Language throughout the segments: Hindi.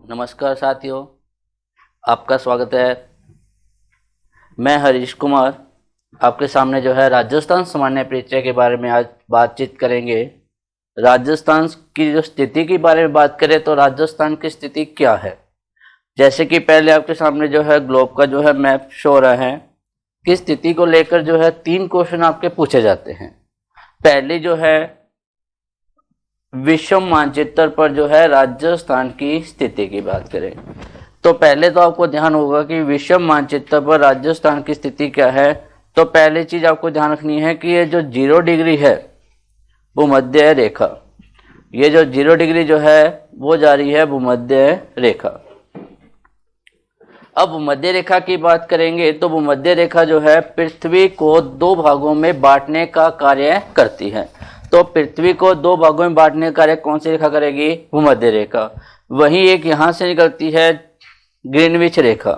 नमस्कार साथियों, आपका स्वागत है। मैं हरीश कुमार आपके सामने जो है राजस्थान सामान्य परिचय के बारे में आज बातचीत करेंगे। राजस्थान की जो स्थिति के बारे में बात करें तो राजस्थान की स्थिति क्या है। जैसे कि पहले आपके सामने जो है ग्लोब का जो है मैप शो हो रहा है कि स्थिति को लेकर जो है 3 क्वेश्चन आपके पूछे जाते हैं। पहले जो है विश्व मानचित्र पर जो है राजस्थान की स्थिति की बात करें तो पहले तो आपको ध्यान होगा कि विश्व मानचित्र पर राजस्थान की स्थिति क्या है। तो पहली चीज आपको ध्यान रखनी है कि ये जो 0 डिग्री है भूमध्य रेखा, ये जो 0 डिग्री जो है वो जा रही है भूमध्य रेखा। अब भूमध्य रेखा की बात करेंगे तो भूमध्य रेखा जो है पृथ्वी को 2 भागों में बांटने का कार्य करती है। तो पृथ्वी को 2 भागों में बांटने का कार्य कौन सी रेखा करेगी? भूमध्य रेखा। वहीं एक यहां से निकलती है ग्रीनविच रेखा,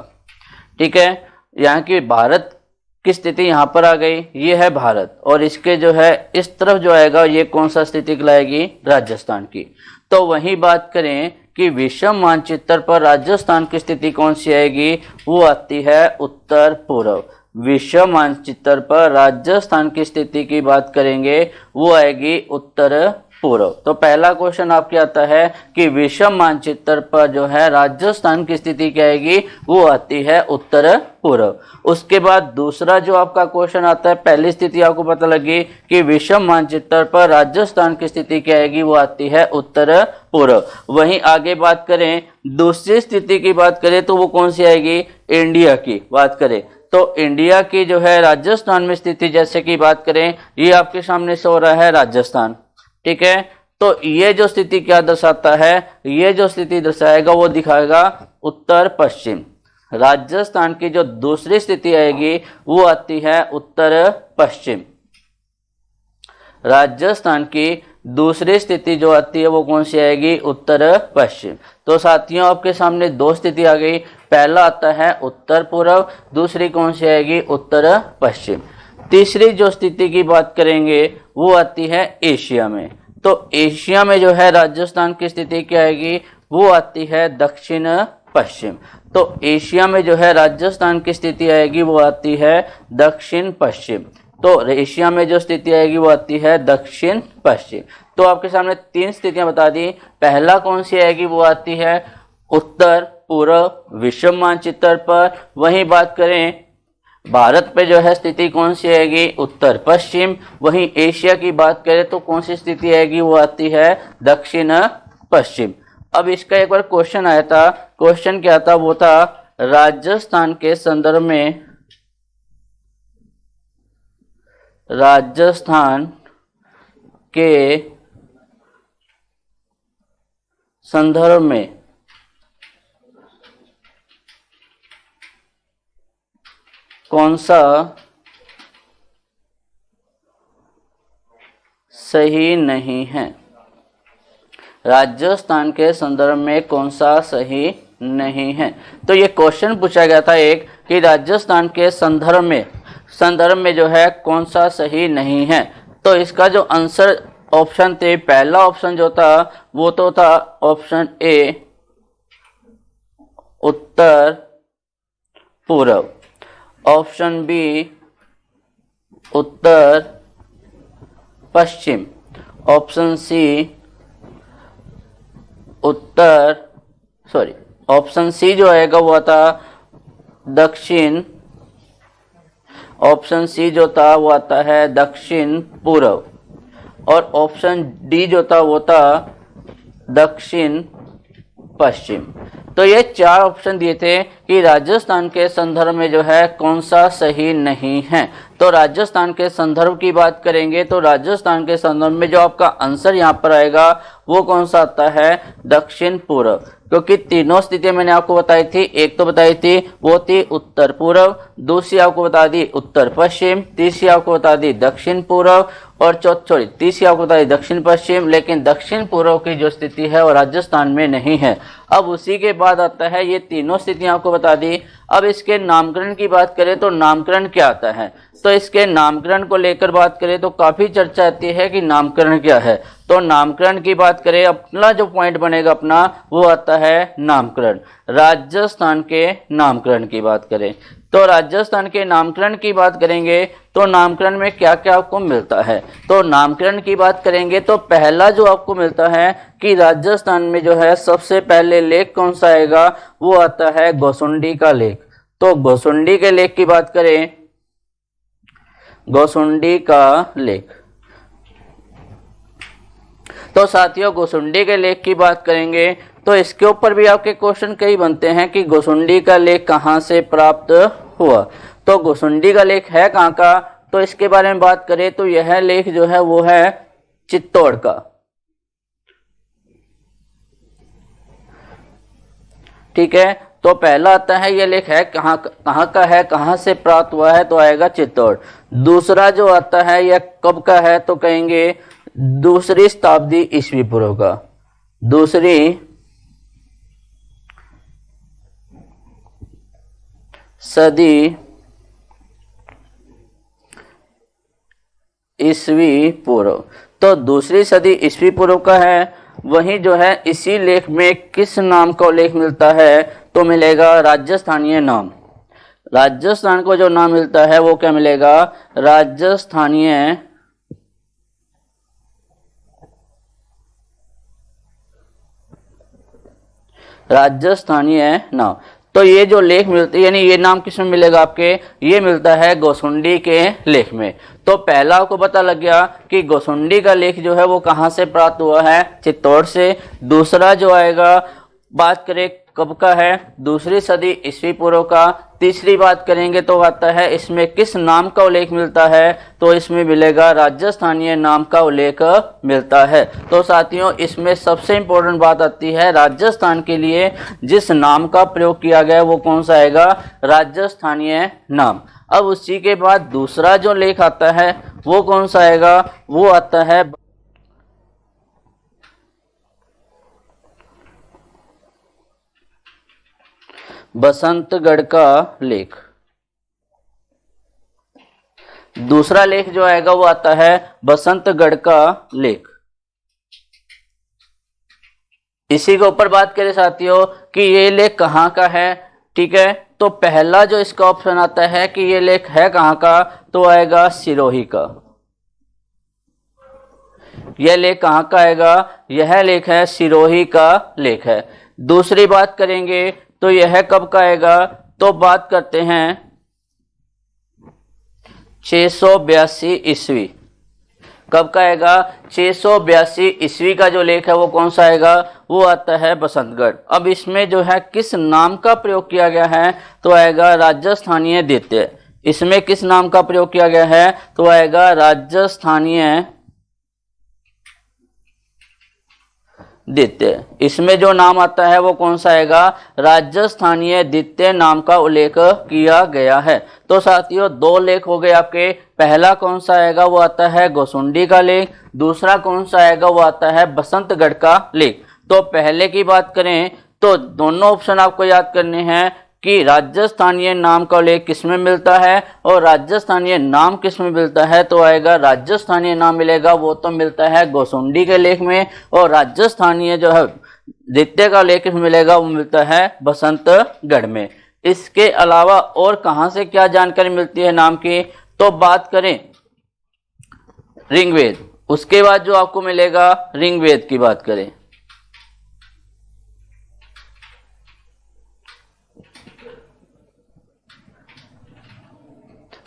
ठीक है। यहाँ की भारत की स्थिति यहाँ पर आ गई, ये है भारत, और इसके जो है इस तरफ जो आएगा ये कौन सा स्थिति कहलाएगी? राजस्थान की। तो वहीं बात करें कि विश्व मानचित्र पर राजस्थान की स्थिति कौन सी आएगी, वो आती है उत्तर पूर्व। विश्व मानचित्र पर राजस्थान की स्थिति की बात करेंगे वो आएगी उत्तर पूर्व। तो पहला क्वेश्चन आपके आता है कि विश्व मानचित्र पर जो है राजस्थान की स्थिति क्या आएगी, वो आती है उत्तर पूर्व। उसके बाद दूसरा जो आपका क्वेश्चन आता है, पहली स्थिति आपको पता लगी कि विश्व मानचित्र पर राजस्थान की स्थिति क्या आएगी, वो आती है उत्तर पूर्व। वहीं आगे बात करें दूसरी स्थिति की बात करें तो वो कौन सी आएगी? इंडिया की बात करें तो इंडिया की जो है राजस्थान में स्थिति जैसे कि बात करें, ये आपके सामने से हो रहा है राजस्थान, ठीक है। तो ये जो स्थिति क्या दर्शाता है, ये जो स्थिति दर्शाएगा वो दिखाएगा उत्तर पश्चिम। राजस्थान की जो दूसरी स्थिति आएगी वो आती है उत्तर पश्चिम। राजस्थान की दूसरी स्थिति जो आती है वो कौन सी आएगी? उत्तर पश्चिम। तो साथियों आपके सामने 2 स्थिति आ गई, पहला आता है उत्तर पूर्व, दूसरी कौन सी आएगी? उत्तर पश्चिम। तीसरी जो स्थिति की बात करेंगे वो आती है एशिया में। तो एशिया में जो है राजस्थान की स्थिति क्या आएगी, वो आती है दक्षिण पश्चिम। तो एशिया में जो है राजस्थान की स्थिति आएगी वो आती है दक्षिण पश्चिम। तो एशिया में जो स्थिति आएगी वो आती है दक्षिण पश्चिम। तो आपके सामने 3 स्थितियां बता दी। पहला कौन सी आएगी, वो आती है उत्तर पूर्व विश्व मानचित्र पर। वहीं बात करें भारत पे जो है स्थिति कौन सी आएगी? उत्तर पश्चिम। वहीं एशिया की बात करें तो कौन सी स्थिति आएगी, वो आती है दक्षिण पश्चिम। अब इसका एक बार क्वेश्चन आया था, क्वेश्चन क्या था? वो था राजस्थान के संदर्भ में, राजस्थान के संदर्भ में कौन सा सही नहीं है? राजस्थान के संदर्भ में कौन सा सही नहीं है? तो ये क्वेश्चन पूछा गया था एक कि राजस्थान के संदर्भ में जो है कौन सा सही नहीं है। तो इसका जो आंसर ऑप्शन थे, पहला ऑप्शन जो था वो तो था ऑप्शन ए उत्तर पूर्व, ऑप्शन बी उत्तर पश्चिम, ऑप्शन सी ऑप्शन सी जो आएगा वो था दक्षिण, ऑप्शन सी जो था वो आता है दक्षिण पूर्व, और ऑप्शन डी जो था वो था दक्षिण पश्चिम। तो ये 4 ऑप्शन दिए थे कि राजस्थान के संदर्भ में जो है कौन सा सही नहीं है। तो राजस्थान के संदर्भ की बात करेंगे तो राजस्थान के संदर्भ में जो आपका आंसर यहाँ पर आएगा वो कौन सा आता है? दक्षिण पूर्व। क्योंकि तीनों स्थितियां मैंने आपको बताई थी, एक तो बताई थी वो थी उत्तर पूर्व, दूसरी आपको बता दी उत्तर पश्चिम, तीसरी आपको बता दी दक्षिण पूर्व, और चौथी तीसरी आपको बता दें दक्षिण पश्चिम, लेकिन दक्षिण पूर्व की जो स्थिति है वो राजस्थान में नहीं है। अब उसी के बाद आता है, ये तीनों स्थितियां आपको बता दी। अब इसके नामकरण की बात करें तो नामकरण क्या आता है, तो इसके नामकरण को लेकर बात करें तो काफी चर्चा आती है कि नामकरण क्या है। तो नामकरण की बात करें, अपना जो पॉइंट बनेगा अपना वो आता है नामकरण। राजस्थान के नामकरण की बात करें तो राजस्थान के नामकरण की बात करेंगे तो नामकरण में क्या क्या आपको मिलता है। तो नामकरण की बात करेंगे तो पहला जो आपको मिलता है कि राजस्थान में जो है सबसे पहले लेख कौन सा आएगा, वो आता है गोसुंडी का लेख। तो गोसुंडी के लेख की बात करें, गोसुंडी का लेख, तो साथियों गोसुंडी के लेख की बात करेंगे तो इसके ऊपर भी आपके क्वेश्चन कई बनते हैं कि गोसुंडी का लेख कहां से प्राप्त हुआ। तो गोसुंडी का लेख है कहां का, तो इसके बारे में बात करें तो यह लेख जो है वो है चित्तौड़ का। ठीक है, तो पहला आता है यह लेख है कहां का है, कहां से प्राप्त हुआ है, तो आएगा चित्तौड़। दूसरा जो आता है यह कब का है, तो कहेंगे दूसरी शताब्दी ईस्वी पूर्व का, दूसरी सदी ईस्वी पूर्व। तो दूसरी सदी ईस्वी पूर्व का है। वहीं जो है इसी लेख में किस नाम का उल्लेख मिलता है, तो मिलेगा राजस्थानीय नाम। राजस्थान को जो नाम मिलता है वो क्या मिलेगा, राजस्थानीय नाम। तो ये जो लेख मिलते यानी ये नाम किसमें मिलेगा आपके, ये मिलता है गोसुंडी के लेख में। तो पहला आपको पता लग गया कि गोसुंडी का लेख जो है वो कहां से प्राप्त हुआ है, चित्तौड़ से। दूसरा जो आएगा बात करें कब का है, दूसरी सदी ईस्वी पूर्व का। तीसरी बात करेंगे तो आता है इसमें किस नाम का उल्लेख मिलता है, तो इसमें मिलेगा राजस्थानीय नाम का उल्लेख मिलता है। तो साथियों इसमें सबसे इंपॉर्टेंट बात आती है राजस्थान के लिए जिस नाम का प्रयोग किया गया वो कौन सा आएगा, राजस्थानीय नाम। अब उसी के बाद दूसरा जो लेख आता है वो कौन सा आएगा, वो आता है बसंतगढ़ का लेख। दूसरा लेख जो आएगा वो आता है बसंतगढ़ का लेख। इसी के ऊपर बात करें साथियों कि ये लेख कहां का है, ठीक है, तो पहला जो इसका ऑप्शन आता है कि ये लेख है कहां का, तो आएगा सिरोही का। यह लेख कहां का आएगा, यह लेख है सिरोही का लेख है। दूसरी बात करेंगे तो यह कब का आएगा, तो बात करते हैं 682 ईस्वी। कब का आएगा, 682 ईस्वी का जो लेख है वो कौन सा आएगा, वो आता है बसंतगढ़। अब इसमें जो है किस नाम का प्रयोग किया गया है, तो आएगा राजस्थानीय द्वितीय। इसमें किस नाम का प्रयोग किया गया है, तो आएगा राजस्थानीय द्वितीय। इसमें जो नाम आता है वो कौन सा आएगा, राजस्थानीय द्वितीय नाम का उल्लेख किया गया है। तो साथियों दो लेख हो गए आपके। पहला कौन सा आएगा, वो आता है गोसुंडी का लेख। दूसरा कौन सा आएगा, वो आता है बसंतगढ़ का लेख। तो पहले की बात करें तो दोनों ऑप्शन आपको याद करने हैं कि राजस्थानीय नाम का उल्लेख किसमें मिलता है और राजस्थानीय नाम किसमें मिलता है, तो आएगा राजस्थानीय नाम मिलेगा वो तो मिलता है गोसुंडी के लेख में, और राजस्थानीय जो है द्वितीय का लेख मिलेगा वो मिलता है बसंतगढ़ में। इसके अलावा और कहां से क्या जानकारी मिलती है नाम की, तो बात करें ऋग्वेद, उसके बाद जो आपको मिलेगा ऋग्वेद की बात करें,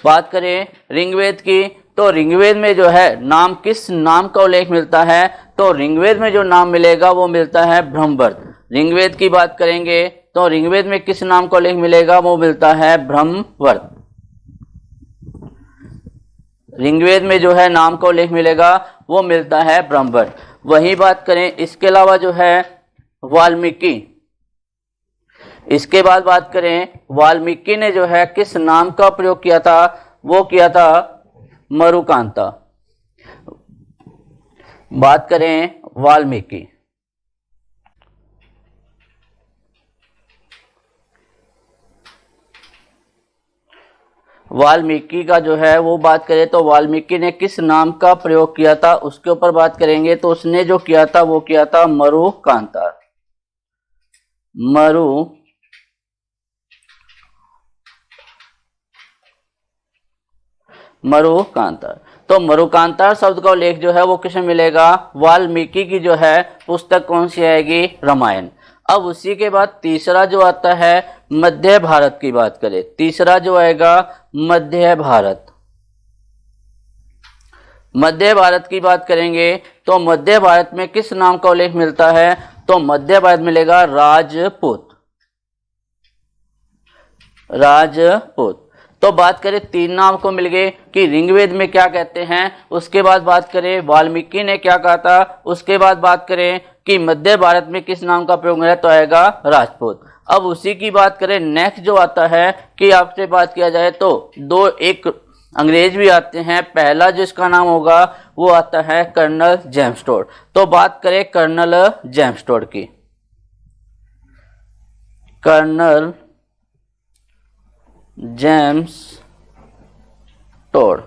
बात करें ऋग्वेद की, तो ऋग्वेद में जो है नाम किस नाम का उल्लेख मिलता है, तो ऋग्वेद में जो नाम मिलेगा वो मिलता है ब्रह्मवर्त। ऋग्वेद की बात करेंगे तो ऋग्वेद में किस नाम का उल्लेख मिलेगा, वो मिलता है ब्रह्मवर्त। ऋग्वेद में जो है नाम का उल्लेख मिलेगा वो मिलता है ब्रह्मवर्त। वही बात करें इसके अलावा जो है वाल्मीकि, इसके बाद बात करें वाल्मीकि ने जो है किस नाम का प्रयोग किया था, वो किया था मरुकांता। बात करें वाल्मीकि, वाल्मीकि का जो है वो बात करें तो वाल्मीकि ने किस नाम का प्रयोग किया था उसके ऊपर बात करेंगे। तो उसने जो किया था वो किया था मरुकांता, मरुकांता। तो मरुकांता शब्द का उल्लेख जो है वो किसमें मिलेगा, वाल्मीकि की जो है पुस्तक कौन सी आएगी, रामायण। अब उसी के बाद तीसरा जो आता है मध्य भारत की बात करें, तीसरा जो आएगा मध्य भारत, मध्य भारत की बात करेंगे तो मध्य भारत में किस नाम का उल्लेख मिलता है, तो मध्य भारत मिलेगा राजपूत, राजपूत। तो बात करें तीन नाम को मिल गए कि ऋग्वेद में क्या कहते हैं, उसके बाद बात करें वाल्मीकि ने क्या कहा था, उसके बाद बात करें कि मध्य भारत में किस नाम का प्रयोग मिला तो आएगा राजपूत। अब उसी की बात करें नेक्स्ट जो आता है कि आपसे बात किया जाए तो दो एक अंग्रेज भी आते हैं। पहला जिसका नाम होगा वो आता है कर्नल जेम्स टोड। तो बात करें कर्नल जेम्स टोड की, कर्नल जेम्स टोड।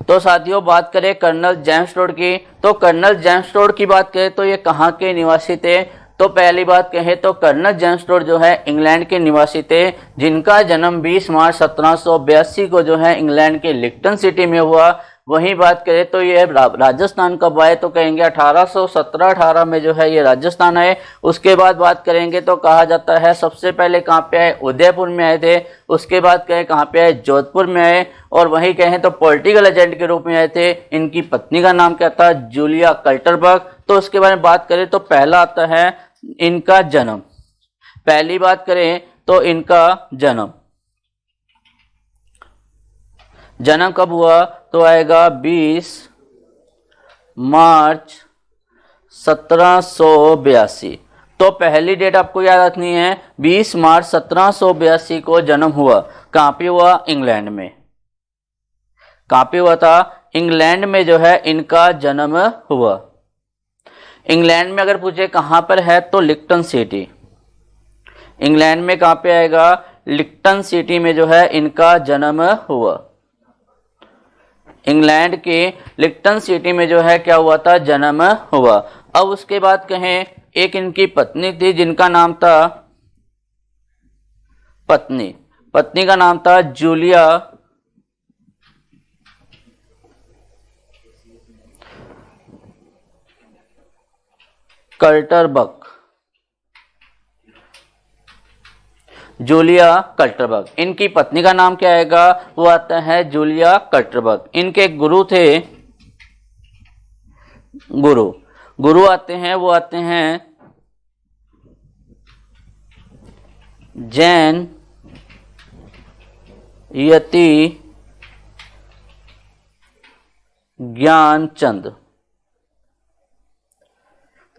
तो साथियों बात करें कर्नल जेम्स टोड की, तो कर्नल जेम्स टोड की बात करें तो ये कहाँ के निवासी थे, तो पहली बात कहें तो कर्नल जेम्स टोड जो है इंग्लैंड के निवासी थे, जिनका जन्म 20 मार्च 1782 को जो है इंग्लैंड के लिक्टन सिटी में हुआ। वहीं बात करें तो ये राजस्थान कब आए, तो कहेंगे 1817-18 में जो है ये राजस्थान आए। उसके बाद बात करेंगे तो कहा जाता है सबसे पहले कहाँ पे आए, उदयपुर में आए थे। उसके बाद कहें कहाँ पे आए, जोधपुर में आए। और वहीं कहें तो पॉलिटिकल एजेंट के रूप में आए थे। इनकी पत्नी का नाम क्या था, जूलिया कल्टरबर्ग। तो उसके बारे में बात करें तो पहला आता है इनका जन्म, पहली बात करें तो इनका जन्म कब हुआ, तो आएगा 20 मार्च 1782। तो पहली डेट आपको याद रखनी है, 20 मार्च 1782 को जन्म हुआ। कहां पे हुआ, इंग्लैंड में। कहां पे हुआ था, इंग्लैंड में जो है इनका जन्म हुआ। इंग्लैंड में अगर पूछे कहां पर है तो लिक्टन सिटी, इंग्लैंड में कहां पे आएगा, लिक्टन सिटी में जो है इनका जन्म हुआ। इंग्लैंड के लिक्टन सिटी में जो है क्या हुआ था, जन्म हुआ। अब उसके बाद कहें एक इनकी पत्नी थी जिनका नाम था, पत्नी का नाम था जूलिया कल्टरबर्ग, जूलिया कल्टरबर्ग। इनकी पत्नी का नाम क्या आएगा, वो आता है जूलिया कल्टरबर्ग। इनके गुरु थे, गुरु आते हैं, वो आते हैं जैन यति ज्ञानचंद,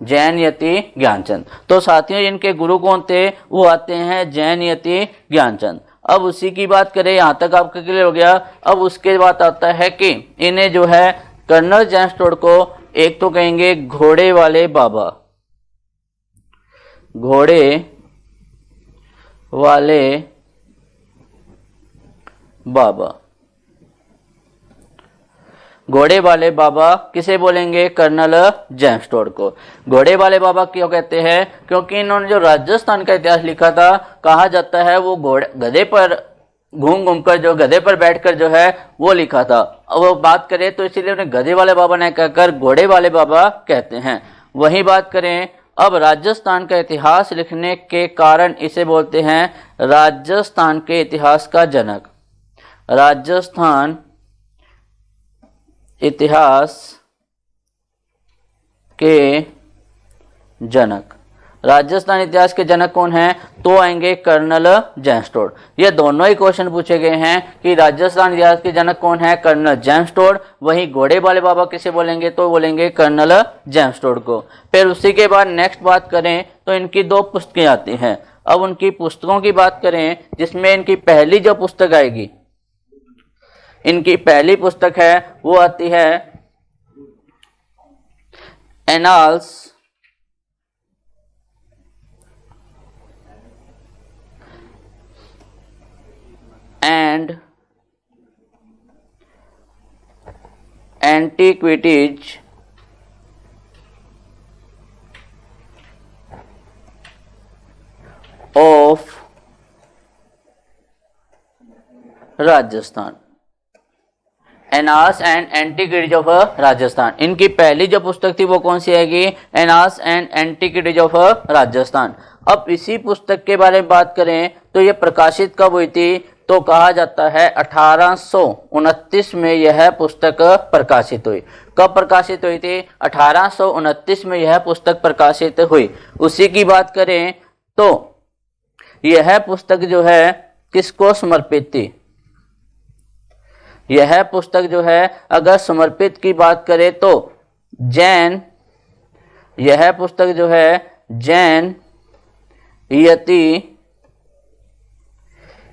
जैन यति ज्ञानचंद। तो साथियों इनके गुरु कौन थे, वो आते हैं जैन यति ज्ञानचंद। अब उसी की बात करें, यहां तक आपका क्लियर हो गया। अब उसके बाद आता है कि इन्हें जो है कर्नल जेम्स टोड को एक तो कहेंगे घोड़े वाले बाबा, घोड़े वाले बाबा, घोड़े वाले बाबा किसे बोलेंगे, कर्नल जेम्स टोड को। घोड़े वाले बाबा क्यों कहते हैं, क्योंकि इन्होंने जो राजस्थान का इतिहास लिखा था, कहा जाता है वो गधे पर घूम कर, जो गधे पर बैठकर जो है वो लिखा था। अब वो बात करें तो इसीलिए उन्हें गधे वाले बाबा ने कहकर घोड़े वाले बाबा कहते हैं। वही बात करें अब राजस्थान का इतिहास लिखने के कारण इसे बोलते हैं राजस्थान के इतिहास का जनक, राजस्थान इतिहास के जनक। राजस्थान इतिहास के जनक कौन हैं, तो आएंगे कर्नल जेम्स टोड। ये दोनों ही क्वेश्चन पूछे गए हैं कि राजस्थान इतिहास के जनक कौन है, कर्नल जेम्स टोड। वहीं घोड़े वाले बाबा किसे बोलेंगे, तो बोलेंगे कर्नल जेम्स टोड को। फिर उसी के बाद नेक्स्ट बात करें तो इनकी दो पुस्तकें आती हैं। अब उनकी पुस्तकों की बात करें, जिसमें इनकी पहली जो पुस्तक आएगी, इनकी पहली पुस्तक है वो आती है annals and antiquities of Rajasthan. Annals and antiquities of Rajasthan, इनकी पहली जो पुस्तक थी वो कौन सी आएगी? Annals and antiquities of Rajasthan. अब इसी पुस्तक के बारे में बात करें तो ये प्रकाशित कब हुई थी? तो कहा जाता है 1829 में यह पुस्तक प्रकाशित हुई। कब प्रकाशित हुई थी? 1829 में यह पुस्तक प्रकाशित हुई। उसी की बात करें तो यह पुस्तक जो है किसको समर्पित थी? यह पुस्तक जो है अगर समर्पित की बात करें तो जैन, यह पुस्तक जो है जैन यति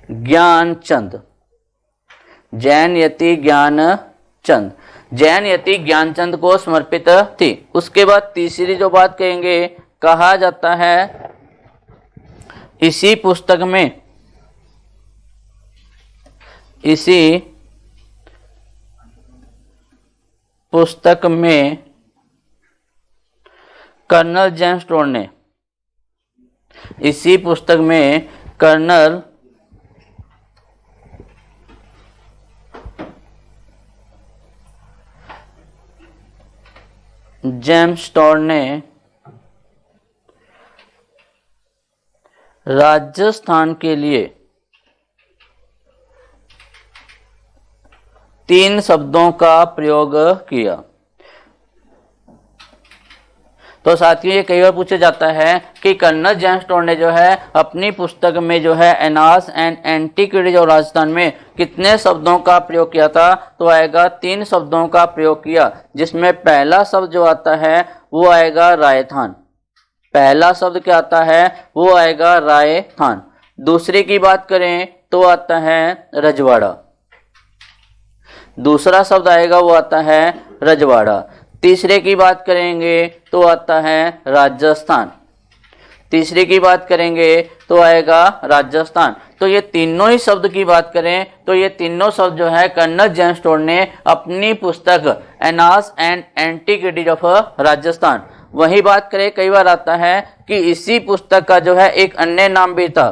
ज्ञानचंद, जैन यति ज्ञानचंद, जैन यति ज्ञानचंद को समर्पित थी। उसके बाद तीसरी जो बात कहेंगे, कहा जाता है इसी पुस्तक में, इसी पुस्तक में कर्नल जेम्स स्टोर ने, इसी पुस्तक में कर्नल जेम्स स्टोर ने राजस्थान के लिए 3 शब्दों का प्रयोग किया। तो साथियों ये कई बार पूछा जाता है कि कर्नल जेम्स स्टोर ने जो है अपनी पुस्तक में जो है annals and antiquities of Rajasthan में कितने शब्दों का प्रयोग किया था? तो आएगा 3 शब्दों का प्रयोग किया, जिसमें पहला शब्द जो आता है वो आएगा रायथान। पहला शब्द क्या आता है? वो आएगा रायथान। दूसरे की बात करें तो आता है रजवाड़ा, दूसरा शब्द आएगा वो आता है रजवाड़ा। तीसरे की बात करेंगे तो आता है राजस्थान, तीसरे की बात करेंगे तो आएगा राजस्थान। तो ये तीनों ही शब्द की बात करें तो ये तीनों शब्द जो है कर्नल जेम्स स्टोर ने अपनी पुस्तक एनास एंड एंटीक्विटीज ऑफ राजस्थान। वही बात करें, कई बार आता है कि इसी पुस्तक का जो है एक अन्य नाम भी था,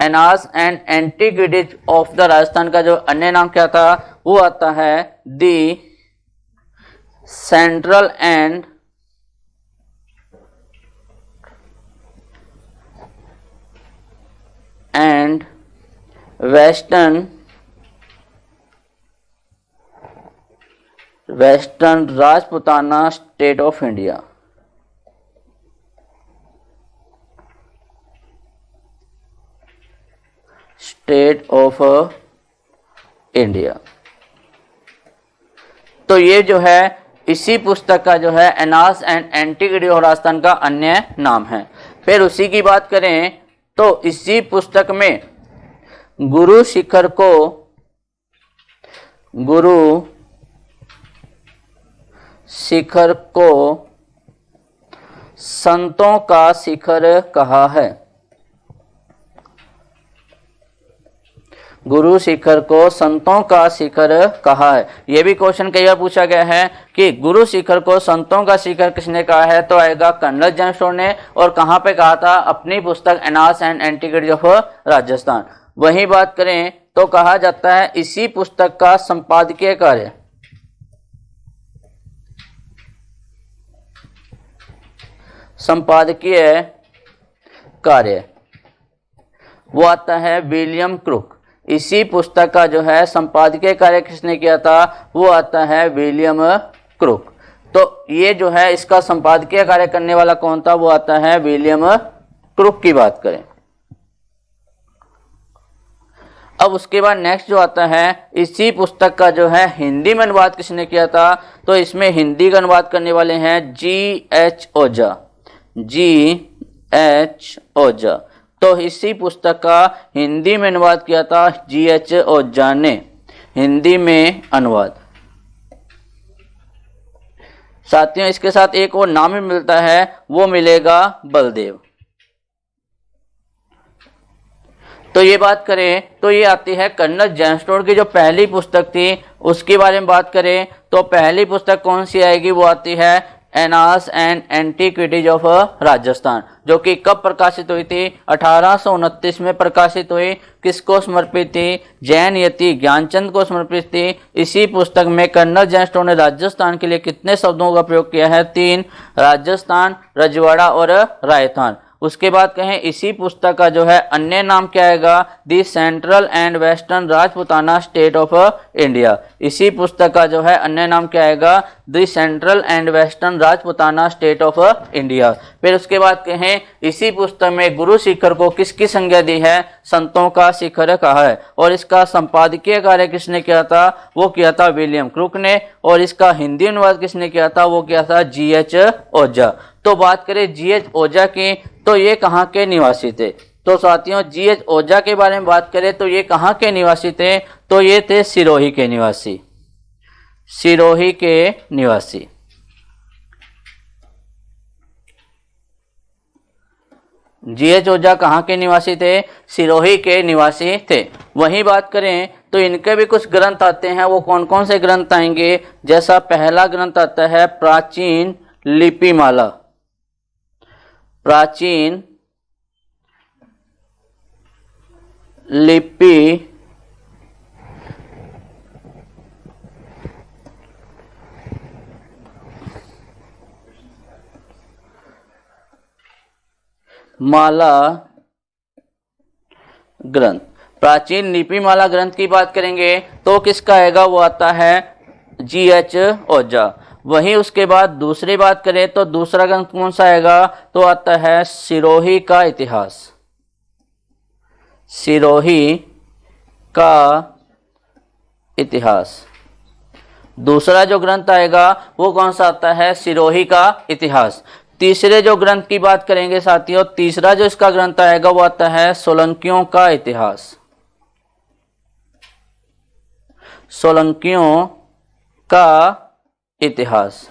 annals and antiquities of the Rajasthan का जो अन्य नाम क्या था? वो आता है the central and western Rajputana state of India. State of India. तो ये जो है इसी पुस्तक का जो है annals and antiquities of Rajasthan का अन्य नाम है। फिर उसी की बात करें तो इसी पुस्तक में गुरु शिखर को संतों का शिखर कहा है। गुरु शिखर को संतों का शिखर कहा है। यह भी क्वेश्चन कई बार पूछा गया है कि गुरु शिखर को संतों का शिखर किसने कहा है? तो आएगा कर्नल जेम्स स्टोर ने। और कहां पे कहा था? अपनी पुस्तक एनास एंड एंटीक्विटीज ऑफ राजस्थान। वही बात करें तो कहा जाता है इसी पुस्तक का संपादकीय कार्य, संपादकीय कार्य वो आता है विलियम क्रुक। इसी पुस्तक का जो है संपादकीय कार्य किसने किया था? वो आता है विलियम क्रुक। तो ये जो है इसका संपादकीय कार्य करने वाला कौन था? वो आता है विलियम क्रुक की बात करें। अब उसके बाद नेक्स्ट जो आता है इसी पुस्तक का जो है हिंदी में अनुवाद किसने किया था? तो इसमें हिंदी का अनुवाद करने वाले हैं G.H. ओझा, G.H. ओझा। तो इसी पुस्तक का हिंदी में अनुवाद किया था G.H. ओझा ने, हिंदी में अनुवाद। साथियों इसके साथ एक और नाम भी मिलता है, वो मिलेगा बलदेव। तो ये बात करें तो ये आती है कर्नल जेम्स टोड की जो पहली पुस्तक थी उसके बारे में बात करें तो पहली पुस्तक कौन सी आएगी, वो आती है annals and antiquities of Rajasthan, जो कि कब प्रकाशित हुई थी, 1829 में प्रकाशित हुई। किसको समर्पित थी, जैन यति ज्ञानचंद को समर्पित थी। इसी पुस्तक में कर्नल जेम्स टोड ने राजस्थान के लिए कितने शब्दों का प्रयोग किया है, 3, राजस्थान, रजवाड़ा और राजस्थान। उसके बाद कहें इसी पुस्तक का जो है अन्य नाम क्या आएगा, दी central and western Rajputana state of India. इसी पुस्तक का जो है अन्य नाम क्या आएगा, दी central and western Rajputana state of India. फिर उसके बाद कहें इसी पुस्तक में गुरु शिखर को किसकी संज्ञा दी है, संतों का शिखर कहा है। और इसका संपादकीय कार्य किसने किया था, वो किया था विलियम क्रूक ने। और इसका हिंदी अनुवाद किसने किया था, वो किया था GH ओझा। तो बात करें GH ओझा की, तो ये कहाँ के निवासी थे। तो साथियों GH ओझा के बारे में बात करें तो ये कहाँ के निवासी थे, तो ये थे सिरोही के निवासी, सिरोही के निवासी। GH ओझा कहाँ के निवासी थे, सिरोही के निवासी थे। वहीं बात करें तो इनके भी कुछ ग्रंथ आते हैं, वो कौन कौन से ग्रंथ आएंगे, जैसा पहला ग्रंथ आता है प्राचीन लिपिमाला, प्राचीन लिपि माला ग्रंथ। प्राचीन लिपिमाला ग्रंथ की बात करेंगे तो किसका आएगा, वो आता है GH ओझा। वहीं उसके बाद दूसरी बात करें तो दूसरा ग्रंथ कौन सा आएगा, तो आता है सिरोही का इतिहास, सिरोही का इतिहास। दूसरा जो ग्रंथ आएगा वो कौन सा आता है, सिरोही का इतिहास। तीसरे जो ग्रंथ की बात करेंगे साथियों, तीसरा जो इसका ग्रंथ आएगा वो आता है सोलंकियों का इतिहास, सोलंकियों का इतिहास।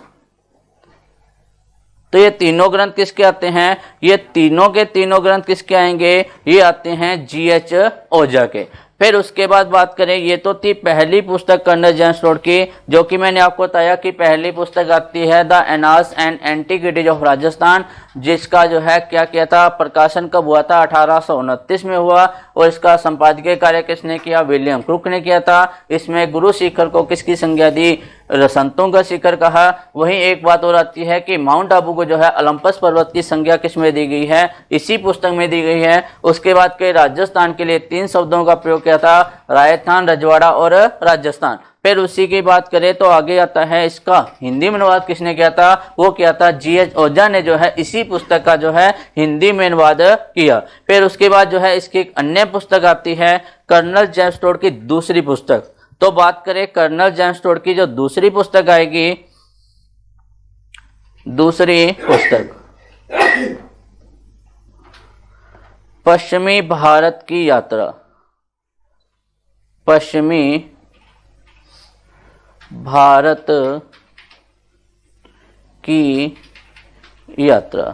तो ये तीनों ग्रंथ किसके आते हैं, ये तीनों के तीनों ग्रंथ किसके आएंगे, ये आते हैं GH ओझा के। फिर उसके बाद बात करें, ये तो थी पहली पुस्तक कर्नल जेम्स टोड की, जो कि मैंने आपको बताया कि पहली पुस्तक आती है the annals and antiquities of Rajasthan, जिसका जो है क्या किया था, प्रकाशन कब हुआ था, 1829 में हुआ। और इसका संपादकीय कार्य किसने किया, विलियम क्रूक ने किया था। इसमें गुरु शिखर को किसकी संज्ञा दी, संतों का शिखर कहा। वहीं एक बात और आती है कि माउंट आबू को जो है ओलंपस पर्वत की संज्ञा किसमें दी गई है, इसी पुस्तक में दी गई है। उसके बाद के राजस्थान के लिए 3 शब्दों का प्रयोग किया था, राजस्थान, रजवाड़ा और राजस्थान। फिर उसी की बात करें तो आगे आता है इसका हिंदी में अनुवाद किसने किया था, वो किया था GH ओझा ने जो है इसी पुस्तक का जो है हिंदी में अनुवाद किया। फिर उसके बाद जो है इसकी एक अन्य पुस्तक आती है कर्नल जेम्स टोड की दूसरी पुस्तक। तो बात करें कर्नल जेम्स टोड की जो दूसरी पुस्तक आएगी, दूसरी पुस्तक पश्चिमी भारत की यात्रा, पश्चिमी भारत की यात्रा।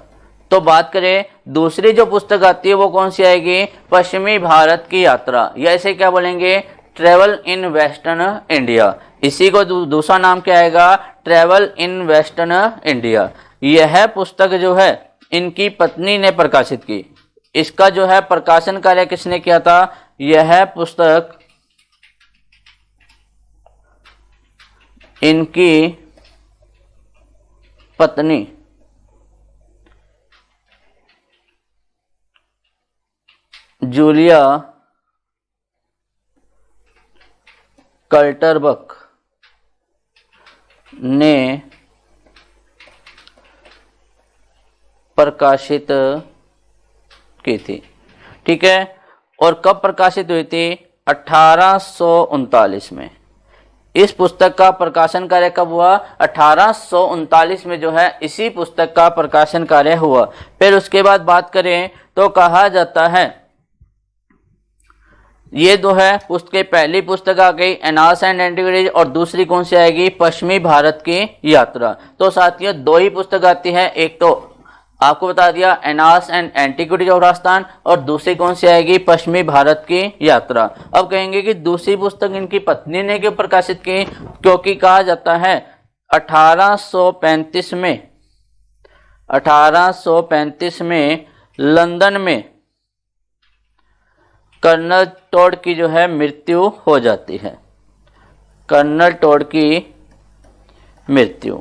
तो बात करें दूसरी जो पुस्तक आती है वो कौन सी आएगी, पश्चिमी भारत की यात्रा, या इसे क्या बोलेंगे, ट्रेवल इन वेस्टर्न इंडिया। इसी को दूसरा नाम क्या आएगा, ट्रेवल इन वेस्टर्न इंडिया। यह पुस्तक जो है इनकी पत्नी ने प्रकाशित की। इसका जो है प्रकाशन कार्य किसने किया था, यह पुस्तक इनकी पत्नी जूलिया कल्टरबक ने प्रकाशित की थी। ठीक है, और कब प्रकाशित हुई थी, 1839 में। इस पुस्तक का प्रकाशन कार्य कब हुआ, 1839 में जो है इसी पुस्तक का प्रकाशन कार्य हुआ। फिर उसके बाद बात करें तो कहा जाता है ये जो है पुस्तकें, पहली पुस्तक आ गई एनास एंड एंटीक्विटीज और दूसरी कौन सी आएगी, पश्चिमी भारत की यात्रा। तो साथियों दो ही पुस्तक आती है, एक तो आपको बता दिया एनास एंड एंटीक्विटीज ऑफ राजस्थान और दूसरी कौन सी आएगी, पश्चिमी भारत की यात्रा। अब कहेंगे कि दूसरी पुस्तक इनकी पत्नी ने क्यों प्रकाशित की, क्योंकि कहा जाता है 1835 में लंदन में कर्नल टॉड की जो है मृत्यु हो जाती है, कर्नल टॉड की मृत्यु।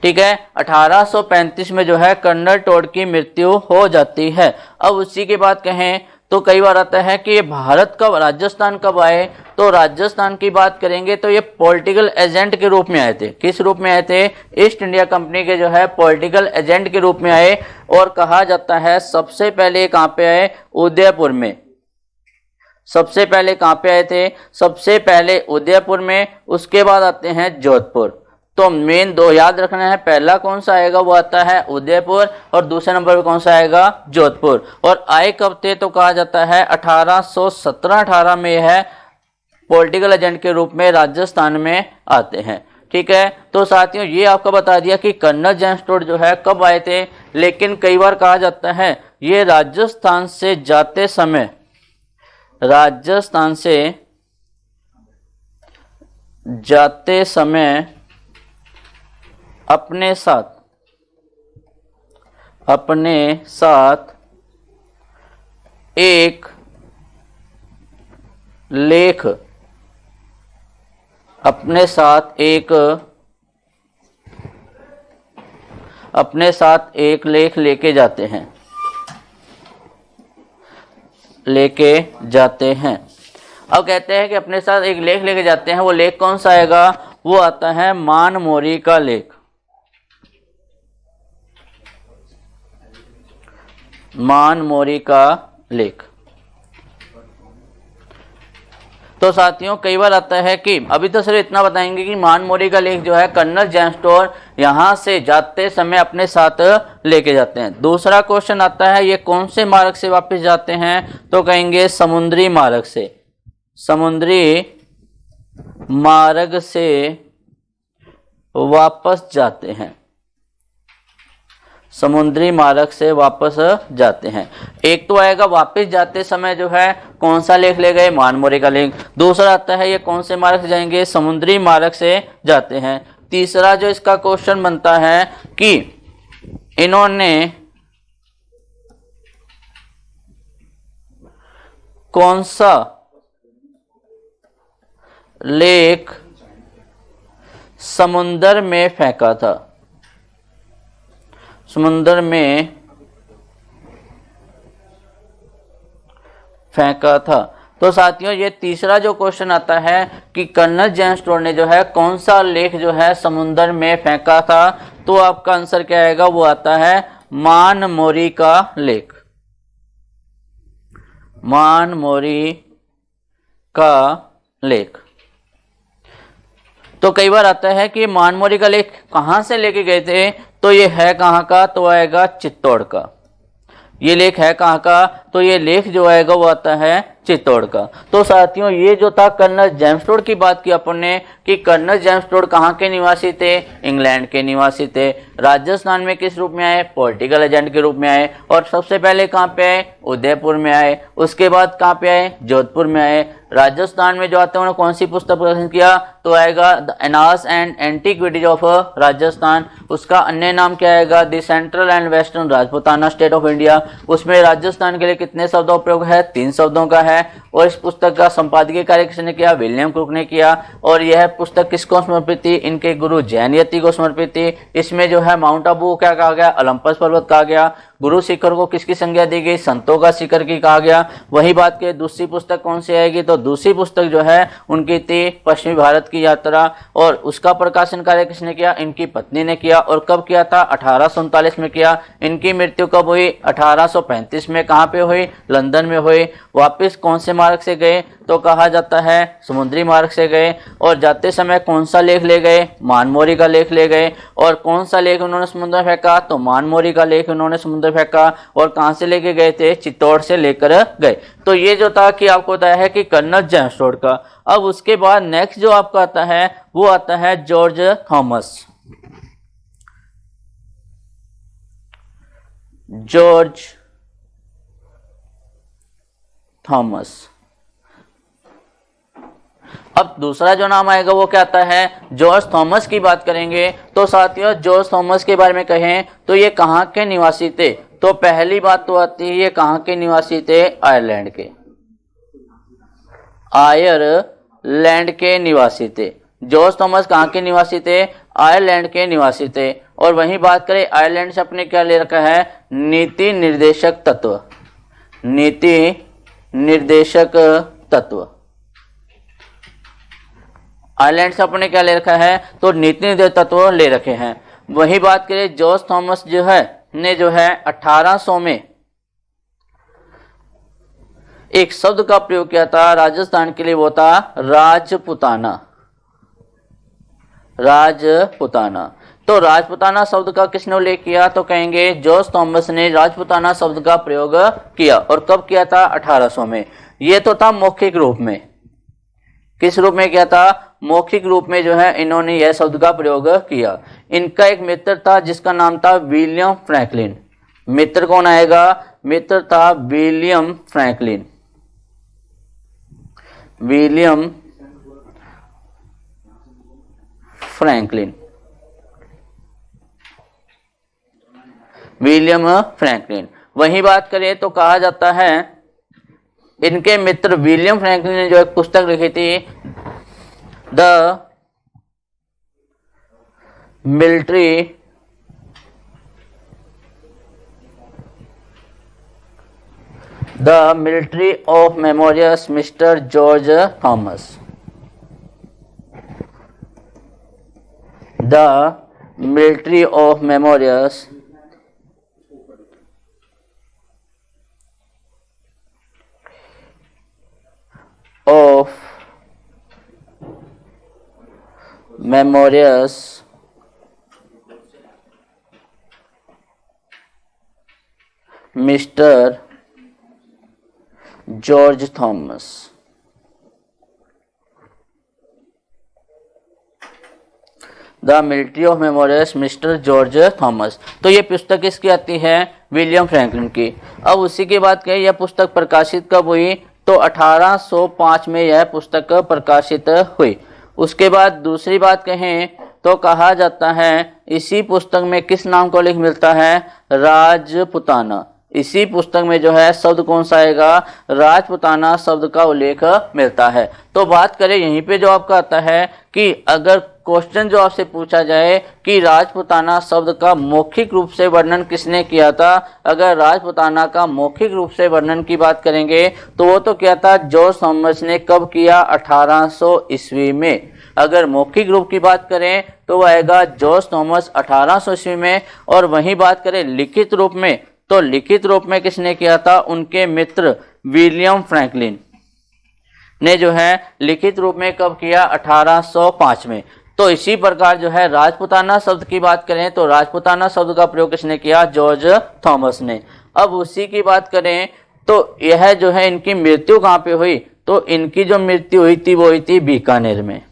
ठीक है, 1835 में जो है कर्नल टॉड की मृत्यु हो जाती है। अब उसी के बाद कहें तो कई बार आता है कि ये भारत कब, राजस्थान कब आए, तो राजस्थान की बात करेंगे तो ये पॉलिटिकल एजेंट के रूप में आए थे। किस रूप में आए थे, ईस्ट इंडिया कंपनी के जो है पॉलिटिकल एजेंट के रूप में आए। और कहा जाता है सबसे पहले कहाँ पे आए, उदयपुर में। सबसे पहले कहाँ पे आए थे, सबसे पहले उदयपुर में, उसके बाद आते हैं जोधपुर। तो मेन दो याद रखना है, पहला कौन सा आएगा वो आता है उदयपुर और दूसरे नंबर पे कौन सा आएगा, जोधपुर। और आए कब थे तो कहा जाता है 1817-18 में है पॉलिटिकल एजेंट के रूप में राजस्थान में आते हैं। ठीक है, तो साथियों ये आपको बता दिया कि कर्नल जेम्स टॉड जो है कब आए थे। लेकिन कई बार कहा जाता है ये राजस्थान से जाते समय अपने साथ एक लेख लेके जाते हैं। अब कहते हैं कि अपने साथ एक लेख लेके जाते हैं, वो लेख कौन सा आएगा, वो आता है मानमोरी का लेख। मानमोरी का लेख। तो साथियों कई बार आता है कि अभी तो सिर्फ इतना बताएंगे कि मानमोरी का लेख जो है कर्नल जेम्स टॉड यहां से जाते समय अपने साथ लेके जाते हैं। दूसरा क्वेश्चन आता है ये कौन से मार्ग से वापस जाते हैं, तो कहेंगे समुद्री मार्ग से। समुद्री मार्ग से वापस जाते हैं। समुद्री मार्ग से वापस जाते हैं। एक तो आएगा वापस जाते समय जो है कौन सा लेख ले गए, मानमोरी का लेख। दूसरा आता है ये कौन से मार्ग से जाएंगे, समुद्री मार्ग से जाते हैं। तीसरा जो इसका क्वेश्चन बनता है कि इन्होंने कौन सा लेख समुद्र में फेंका था। समुद्र में फेंका था। तो साथियों ये तीसरा जो क्वेश्चन आता है कि कर्नल जेम्स टॉड ने जो है कौन सा लेख जो है समुद्र में फेंका था, तो आपका आंसर क्या आएगा, वो आता है मानमोरी का लेख। मानमोरी का लेख। तो कई बार आता है कि मानमोरी का लेख कहां से लेके गए थे, तो ये है कहां का, तो आएगा चित्तौड़ का। ये लेख है कहां का, तो ये लेख जो आएगा वो आता है चित्तौड़ का। तो साथियों ये जो था कर्नल जेम्स टॉड की बात की अपन ने कि कर्नल जेम्स टॉड कहाँ के निवासी थे, इंग्लैंड के निवासी थे। राजस्थान में किस रूप में आए, पॉलिटिकल एजेंट के रूप में आए। और सबसे पहले कहाँ पे आए, उदयपुर में आए। उसके बाद कहाँ पे आए, जोधपुर में आए। राजस्थान में जो आते हैं उन्होंने कौन सी पुस्तक प्रकाशित किया, तो आएगा the annals and antiquities of Rajasthan. उसका अन्य नाम क्या आएगा, the central and western Rajputana state of India. उसमें राजस्थान के लिए कितने शब्दों का प्रयोग है, 3 शब्दों का है। और इस पुस्तक का संपादकीय कार्य किसने किया, विलियम क्रूक ने किया। और यह पुस्तक किसको समर्पित थी, इनके गुरु जैन यति को समर्पित थी। इसमें जो है माउंट आबू को क्या कहा गया, ओलंपस पर्वत कहा गया। गुरु शिखर को किसकी संज्ञा दी गई, संतों का शिखर की कहा गया। वही बात के दूसरी पुस्तक कौन सी आएगी, तो दूसरी पुस्तक जो है उनकी थी पश्चिमी भारत की यात्रा। और उसका प्रकाशन कार्य किसने किया, इनकी पत्नी ने किया। और कब किया था, 1839 में किया। इनकी मृत्यु कब हुई, 1835 में। कहाँ पे हुई, लंदन में हुई। वापस कौन से मार्ग से गए, तो कहा जाता है समुद्री मार्ग से गए। और जाते समय कौन सा लेख ले गए, मानमोरी का लेख ले गए। और कौन सा लेख उन्होंने समुद्र में फेंका, तो मानमोरी का लेख उन्होंने समुद्र पत्थर फेंका और कहां से लेके गए थे, चित्तौड़ से लेकर गए। तो ये जो था कि आपको बताया है कि कर्नल जेम्स टोड का। अब उसके बाद नेक्स्ट जो आपका आता है वो आता है जॉर्ज थॉमस। George Thomas. अब दूसरा जो नाम आएगा वो क्या आता है, जॉर्ज थॉमस की बात करेंगे। तो साथियों जॉर्ज थॉमस के बारे में कहें तो ये कहाँ के निवासी थे, तो पहली बात तो आती है ये कहाँ के निवासी थे, आयरलैंड के। आयरलैंड के निवासी थे। जॉर्ज थॉमस कहाँ के निवासी थे, आयरलैंड के निवासी थे। और वहीं बात करें आयरलैंड से अपने क्या ले रखा है, नीति निर्देशक तत्व। नीति निर्देशक तत्व आयरलैंड से अपने क्या ले रखा है, तो नीति निर्देशक तत्व ले रखे हैं। वही बात करें जॉर्ज थॉमस जो है ने जो है 1800 में एक शब्द का प्रयोग किया था राजस्थान के लिए, वो था राजपुताना। राजपुताना। तो राजपुताना शब्द का किसने उल्लेख किया, तो कहेंगे जॉर्ज थॉमस ने राजपुताना शब्द का प्रयोग किया। और कब किया था, 1800 में। ये तो था मौखिक रूप में। किस रूप में किया था, मौखिक रूप में जो है इन्होंने यह शब्द का प्रयोग किया। इनका एक मित्र था जिसका नाम था विलियम फ्रैंकलिन। मित्र कौन आएगा, मित्र था William Franklin. William Franklin. William Franklin. वही बात करें तो कहा जाता है इनके मित्र विलियम फ्रैंकलिन ने जो एक पुस्तक लिखी थी the military of memories mister George Thomas. The military of memories of memories mister George Thomas. The military of memories mister George Thomas. तो ये पुस्तक किसकी आती है, विलियम फ्रैंकलिन की। अब उसी की बात करें यह पुस्तक प्रकाशित कब हुई, तो 1805 में यह पुस्तक प्रकाशित हुई। उसके बाद दूसरी बात कहें तो कहा जाता है इसी पुस्तक में किस नाम का उल्लेख मिलता है, राजपुताना। इसी पुस्तक में जो है शब्द कौन सा आएगा, राजपुताना शब्द का उल्लेख मिलता है। तो बात करें यहीं पे जो आपका आता है कि अगर क्वेश्चन जो आपसे पूछा जाए कि राजपुताना शब्द का मौखिक रूप से वर्णन किसने किया था, अगर राजपुताना का मौखिक रूप से वर्णन की बात करेंगे तो वो तो क्या था, जॉर्ज थॉमस ने कब किया, 1800 ईस्वी में। अगर मौखिक रूप की बात करें तो वह आएगा जॉर्ज थॉमस 1800 ईस्वी में। और वहीं बात करें लिखित रूप में तो लिखित रूप में किसने किया था, उनके मित्र विलियम फ्रैंकलिन ने जो है लिखित रूप में कब किया, 1805 में। तो इसी प्रकार जो है राजपुताना शब्द की बात करें तो राजपुताना शब्द का प्रयोग किसने किया, जॉर्ज थॉमस ने। अब उसी की बात करें तो यह जो है इनकी मृत्यु कहाँ पे हुई, तो इनकी जो मृत्यु हुई थी वो हुई थी बीकानेर में।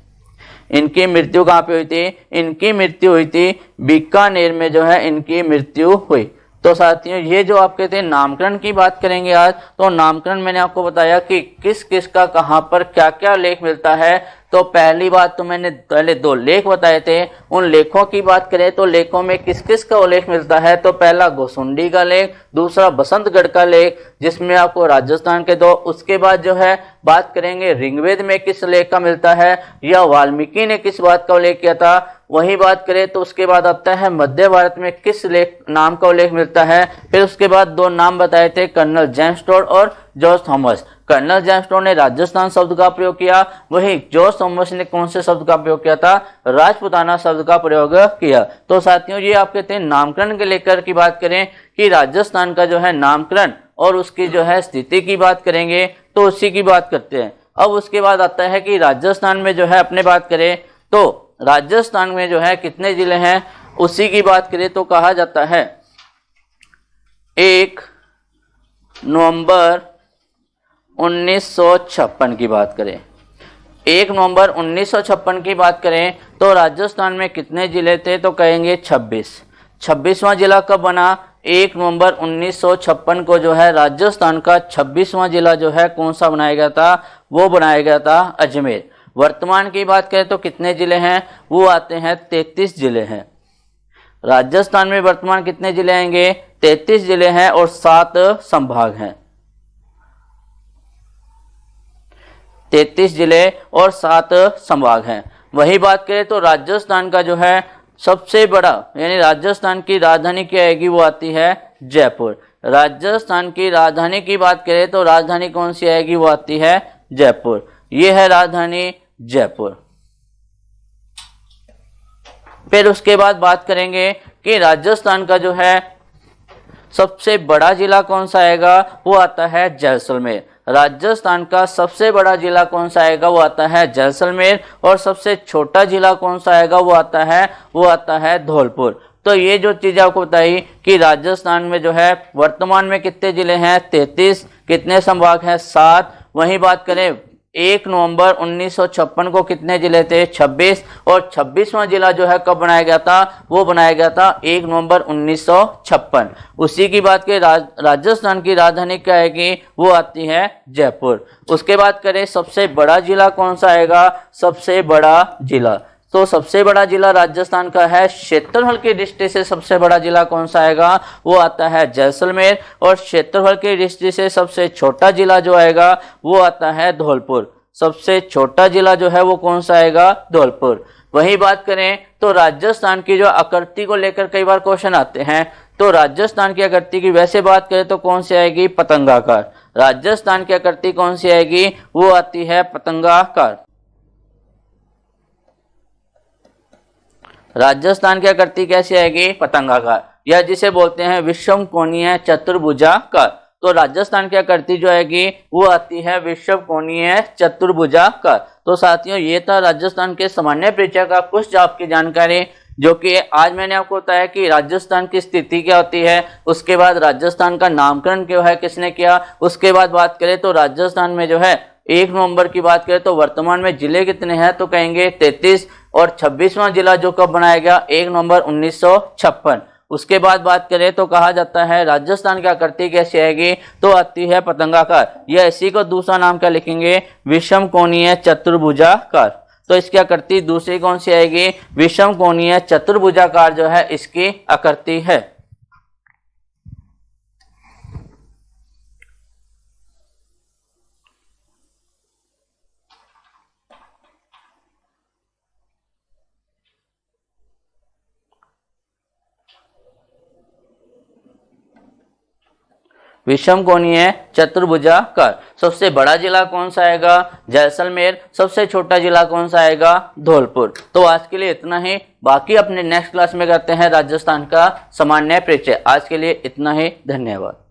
इनकी मृत्यु कहाँ पे हुई थी, इनकी मृत्यु हुई थी बीकानेर में जो है इनकी मृत्यु हुई। तो साथियों ये जो आपके थे नामकरण की बात करेंगे आज, तो नामकरण मैंने आपको बताया कि किस किस का कहाँ पर क्या क्या लेख मिलता है। तो पहली बात तो मैंने पहले 2 लेख बताए थे, उन लेखों की बात करें तो लेखों में किस किस का उल्लेख मिलता है, तो पहला गोसुंडी का लेख, दूसरा बसंतगढ़ का लेख जिसमें आपको राजस्थान के 2, उसके बाद जो है बात करेंगे ऋग्वेद में किस लेख का मिलता है या वाल्मीकि ने किस बात का उल्लेख किया था। वही बात करें तो उसके बाद आता है मध्य भारत में किस लेख नाम का उल्लेख मिलता है। फिर उसके बाद 2 नाम बताए थे, कर्नल जेम्स टोड और George Thomas. Colonel James Tod ने राजस्थान शब्द का प्रयोग किया, वही जॉर्ज थॉमस ने कौन से शब्द का प्रयोग किया था, राजपुताना शब्द का प्रयोग किया। तो साथियों ये आपके थे नामकरण के लेकर की बात करें कि राजस्थान का जो है नामकरण और उसकी जो है स्थिति की बात करेंगे तो उसी की बात करते हैं। अब उसके बाद आता है कि राजस्थान में जो है अपने बात करें तो राजस्थान में जो है कितने जिले हैं, उसी की बात करें तो कहा जाता है 1 नवंबर 1956 की बात करें, 1 नवंबर 1956 की बात करें तो राजस्थान में कितने जिले थे? तो कहेंगे 26। 26वां जिला कब बना? 1 नवंबर 1956 को जो है राजस्थान का 26वां जिला जो है कौन सा बनाया गया था? वो बनाया गया था अजमेर। वर्तमान की बात करें तो कितने जिले हैं? वो आते हैं 33 जिले हैं। राजस्थान में वर्तमान कितने जिले आएंगे? 33 जिले हैं और 7 संभाग हैं। 33 जिले और 7 संभाग हैं। वही बात करें तो राजस्थान का जो है सबसे बड़ा यानी राजस्थान की राजधानी क्या आएगी? वो आती है जयपुर। राजस्थान की राजधानी की बात करें तो राजधानी कौन सी आएगी? वो आती है जयपुर। ये है राजधानी जयपुर। फिर उसके बाद बात करेंगे कि राजस्थान का जो है सबसे बड़ा जिला कौन सा आएगा? वो आता है जैसलमेर। राजस्थान का सबसे बड़ा जिला कौन सा आएगा? वो आता है जैसलमेर। और सबसे छोटा जिला कौन सा आएगा? वो आता है धौलपुर। तो ये जो चीज़ आपको बताई कि राजस्थान में जो है वर्तमान में कितने जिले हैं? 33। कितने संभाग हैं? 7। वहीं बात करें 1 नवंबर 1956 को कितने जिले थे? 26। और 26वां जिला जो है कब बनाया गया था? वो बनाया गया था 1 नवंबर 1956। उसी की बात करें राजस्थान की राजधानी क्या आएगी? वो आती है जयपुर। उसके बाद करें सबसे बड़ा जिला कौन सा आएगा? सबसे बड़ा जिला तो सबसे बड़ा जिला राजस्थान का है क्षेत्रफल की दृष्टि से सबसे बड़ा जिला कौन सा आएगा? वो आता है जैसलमेर। और क्षेत्रफल की दृष्टि से सबसे छोटा जिला जो आएगा वो आता है धौलपुर। सबसे छोटा जिला जो है वो कौन सा आएगा? धौलपुर। वही बात करें तो राजस्थान की जो आकृति को लेकर कई बार क्वेश्चन आते हैं, तो राजस्थान की आकृति की वैसे बात करें तो कौन सी आएगी? पतंगाकार। राजस्थान की आकृति कौन सी आएगी? वो आती है पतंगाकार। राजस्थान की आकृति कैसी आएगी? पतंगाकार, या जिसे बोलते हैं विषम कोणीय चतुर्भुजाकार। तो राजस्थान की आकृति जो आएगी वो आती है विषम कोणीय चतुर्भुजाकार। तो साथियों ये था राजस्थान के सामान्य परिचय का कुछ आपकी जानकारी, जो कि आज मैंने आपको बताया कि राजस्थान की स्थिति क्या होती है। उसके बाद राजस्थान का नामकरण क्या है, किसने किया। उसके बाद बात करें तो राजस्थान में जो है 1 नवंबर की बात करें तो वर्तमान में जिले कितने हैं? तो कहेंगे 33। और 26वां जिला जो कब बनाया गया? 1 नवंबर 1956। उसके बाद बात करें तो कहा जाता है राजस्थान की आकृति कैसी आएगी? तो आती है पतंगाकार, या इसी को दूसरा नाम क्या लिखेंगे? विषम कोणीय चतुर्भुजाकार। तो इसकी आकृति दूसरी कौन सी आएगी? विषम कोणीय चतुर्भुजाकार जो है इसकी आकृति है। विषम कोणीय चतुर्भुजाकार। सबसे बड़ा जिला कौन सा आएगा? जैसलमेर। सबसे छोटा जिला कौन सा आएगा? धौलपुर। तो आज के लिए इतना ही, बाकी अपने नेक्स्ट क्लास में करते हैं राजस्थान का सामान्य परिचय। आज के लिए इतना ही, धन्यवाद।